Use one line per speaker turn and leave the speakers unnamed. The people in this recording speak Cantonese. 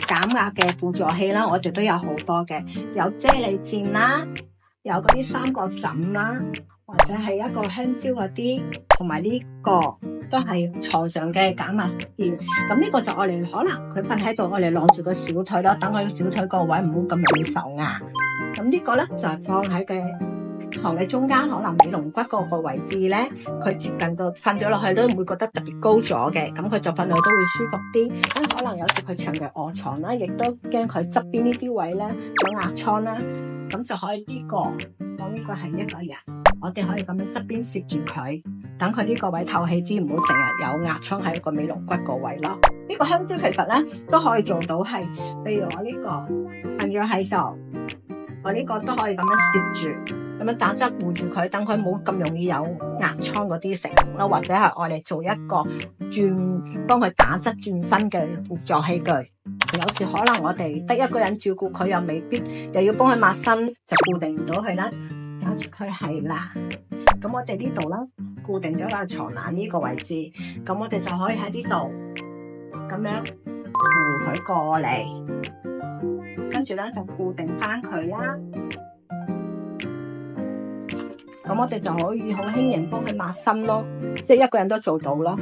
減壓嘅輔助器啦，我哋都有好多嘅，有啫喱墊啦，有嗰啲三角枕啦，或者係一個香蕉嗰啲，同埋呢個都係床上嘅減壓墊。咁呢個就我哋可能佢瞓喺度，我哋晾住個小腿咯，等佢小腿個位唔好咁容易受壓。咁呢個咧就係放喺嘅床嘅中間，可能尾龍骨嗰個位置咧，佢接近到瞓咗落去都唔會覺得特別高咗嘅，咁佢就瞓落都會舒服啲。咁可能有時佢長期臥床啦，亦都驚佢側邊呢啲位咧有壓瘡啦，咁就可以呢個當呢個係一個人，我哋可以咁樣側邊攝住佢，等佢呢個位透氣啲，唔好成日有壓瘡喺個尾龍骨個位咯。呢個香蕉其實咧都可以做到係，譬如我呢個瞓咗喺度，我呢個都可以咁樣攝住。咁樣打側護住佢，等佢冇咁容易有壓瘡嗰啲成分咯，或者係我哋做一個幫佢打側轉身嘅輔助器具。有時可能我哋得一個人照顧佢，又未必又要幫佢抹身，就固定唔到佢啦。有時佢係啦，咁我哋呢度啦，固定咗個床欄呢個位置，咁我哋就可以喺呢度咁樣扶佢過嚟，跟住咧就固定翻佢啦。咁我哋就可以好輕盈幫佢抹身咯，即係一個人都做到咯。